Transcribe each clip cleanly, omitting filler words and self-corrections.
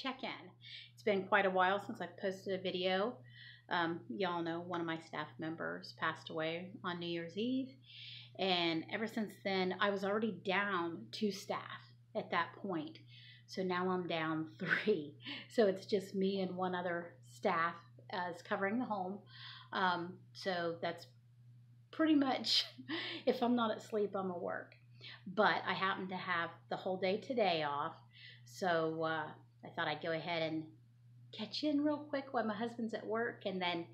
check-in. It's been quite a while since I've posted a video. Y'all know one of my staff members passed away on New Year's Eve. And ever since then, I was already down 2 staff at that point. So now I'm down 3. So it's just me and one other staff as covering the home. So that's pretty much, if I'm not asleep, I'm at work. But I happen to have the whole day today off. So I thought I'd go ahead and catch in real quick while my husband's at work. And then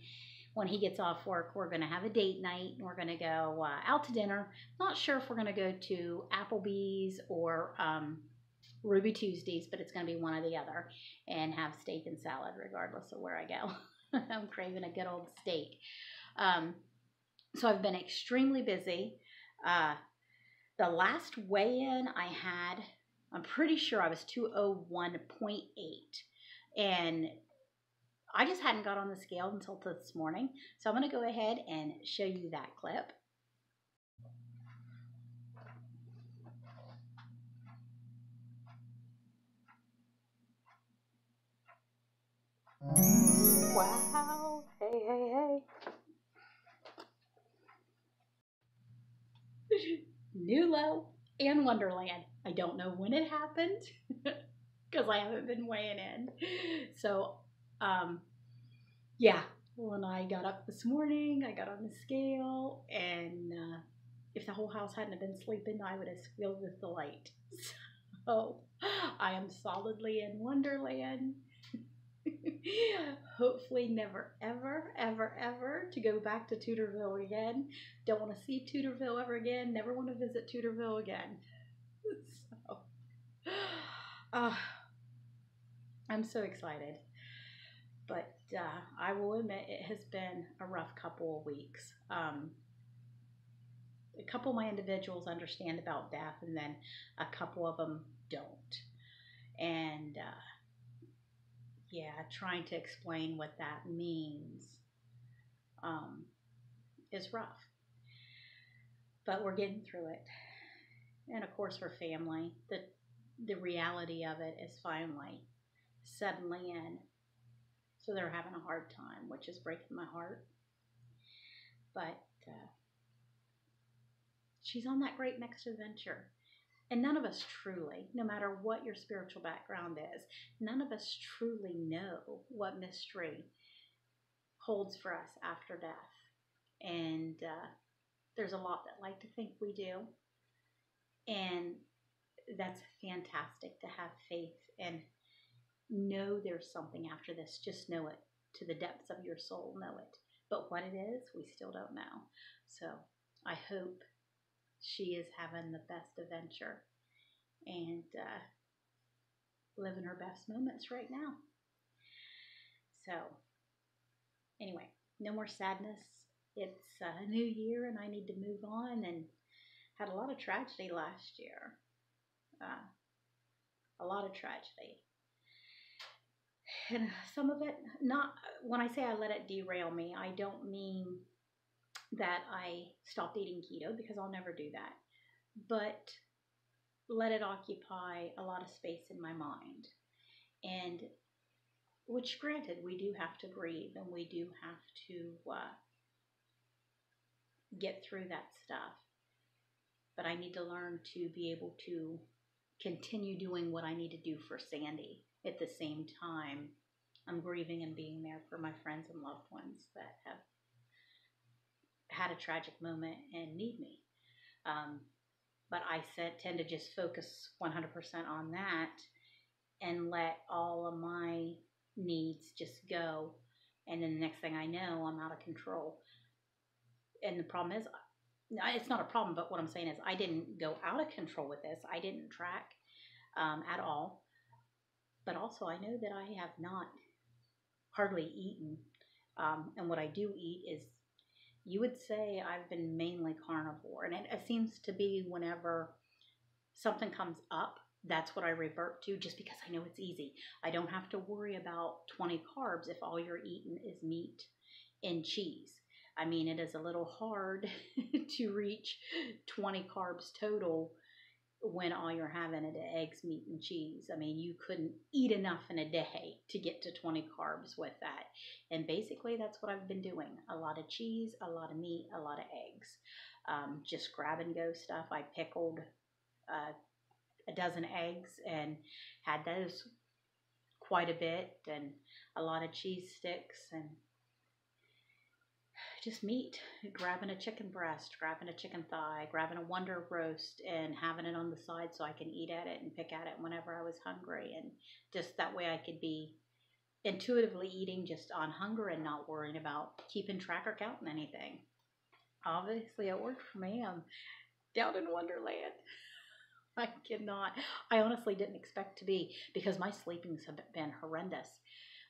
when he gets off work, we're going to have a date night. And we're going to go out to dinner. Not sure if we're going to go to Applebee's or Ruby Tuesdays, but it's going to be one or the other. And have steak and salad regardless of where I go. I'm craving a good old steak. So I've been extremely busy. The last weigh-in I had, I'm pretty sure I was 201.8. And I just hadn't got on the scale until this morning. So I'm going to go ahead and show you that clip. Wow. Hey. New low in Wonderland. I don't know when it happened because I haven't been weighing in. So, yeah, when I got up this morning, I got on the scale, and if the whole house hadn't been sleeping, I would have filled with delight. So, I am solidly in Wonderland. Hopefully never, ever to go back to Tudorville again. Don't want to see Tudorville ever again. Never want to visit Tudorville again. So, I'm so excited. But I will admit it has been a rough couple of weeks. A couple of my individuals understand about death, and then a couple of them don't. And yeah, trying to explain what that means is rough. But we're getting through it. And of course, for family, the reality of it is finally suddenly in. So they're having a hard time, which is breaking my heart. But she's on that great next adventure. And none of us truly, no matter what your spiritual background is, none of us truly know what mystery holds for us after death. And there's a lot that like to think we do. And that's fantastic to have faith and know there's something after this. Just know it to the depths of your soul, know it. But what it is, we still don't know. So I hope she is having the best adventure and living her best moments right now. So anyway, no more sadness. It's a new year and I need to move on, and had a lot of tragedy last year. A lot of tragedy. And some of it, not, when I say I let it derail me, I don't mean that I stopped eating keto, because I'll never do that. But let it occupy a lot of space in my mind. And which, granted, we do have to grieve and we do have to get through that stuff. But I need to learn to be able to continue doing what I need to do for Sandy. At the same time, I'm grieving and being there for my friends and loved ones that have had a tragic moment and need me. But I tend to just focus 100% on that and let all of my needs just go. And then the next thing I know, I'm out of control. And the problem is, it's not a problem, but what I'm saying is I didn't go out of control with this. I didn't track at all. But also I know that I have not hardly eaten. And what I do eat is, you would say I've been mainly carnivore. And it seems to be whenever something comes up, that's what I revert to, just because I know it's easy. I don't have to worry about 20 carbs if all you're eating is meat and cheese. I mean, it is a little hard to reach 20 carbs total when all you're having is eggs, meat, and cheese. I mean, you couldn't eat enough in a day to get to 20 carbs with that. And basically, that's what I've been doing. A lot of cheese, a lot of meat, a lot of eggs. Just grab and go stuff. I pickled a dozen eggs and had those quite a bit, and a lot of cheese sticks, and just meat, grabbing a chicken breast, grabbing a chicken thigh, grabbing a Wonder roast and having it on the side so I can eat at it and pick at it whenever I was hungry. And just that way I could be intuitively eating just on hunger and not worrying about keeping track or counting anything. Obviously it worked for me. I'm down in Wonderland. I cannot. I honestly didn't expect to be, because my sleepings have been horrendous.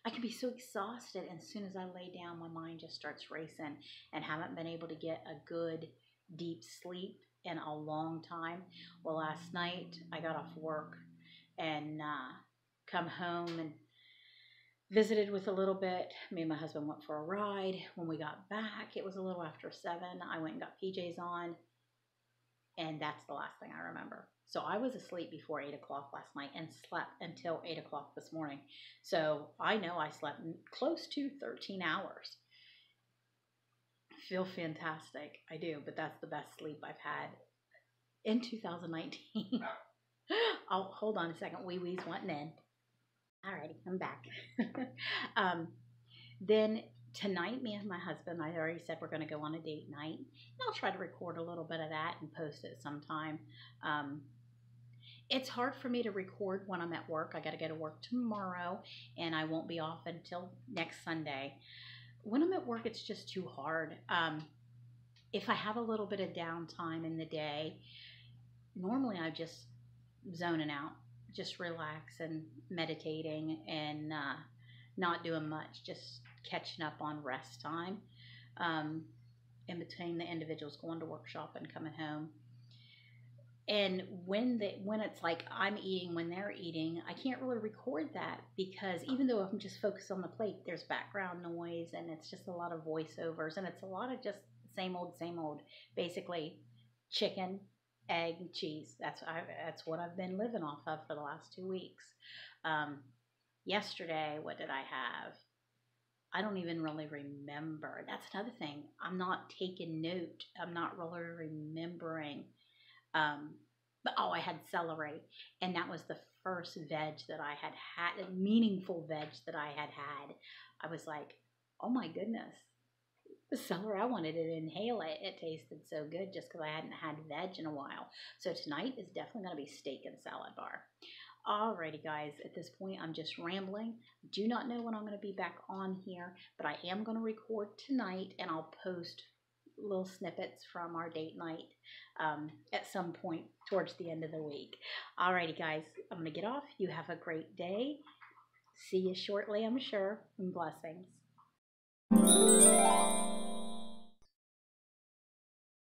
I can be so exhausted, and as soon as I lay down, my mind just starts racing, and haven't been able to get a good deep sleep in a long time. Well, last night I got off work and come home and visited with a little bit. Me and my husband went for a ride. When we got back, it was a little after 7. I went and got PJs on, and that's the last thing I remember. So I was asleep before 8 o'clock last night and slept until 8 o'clock this morning. So I know I slept close to 13 hours. I feel fantastic. I do, but that's the best sleep I've had in 2019. Oh, hold on a second. Wee wee's wanting in. Alrighty, I'm back. Then tonight, me and my husband, I already said we're going to go on a date night. And I'll try to record a little bit of that and post it sometime. It's hard for me to record when I'm at work. I got to go to work tomorrow, and I won't be off until next Sunday. When I'm at work, it's just too hard. If I have a little bit of downtime in the day, normally I just zoning out, just relax and meditating and not doing much, just catching up on rest time in between the individuals going to workshop and coming home. And when it's like I'm eating when they're eating, I can't really record that, because even though I'm just focused on the plate, there's background noise and it's just a lot of voiceovers, and it's a lot of just same old, basically chicken, egg, and cheese. That's what I've been living off of for the last 2 weeks. Yesterday, what did I have? I don't even really remember. That's another thing. I'm not taking note. I'm not really remembering. But I had celery, and that was the first veg that I had, a meaningful veg that I had. I was like, oh my goodness, the celery, I wanted to inhale it. It tasted so good just because I hadn't had veg in a while. So tonight is definitely going to be steak and salad bar. Alrighty guys, at this point I'm just rambling. Do not know when I'm going to be back on here, but I am going to record tonight, and I'll post little snippets from our date night at some point towards the end of the week. Alrighty guys, I'm going to get off. You have a great day. See you shortly, I'm sure, and blessings.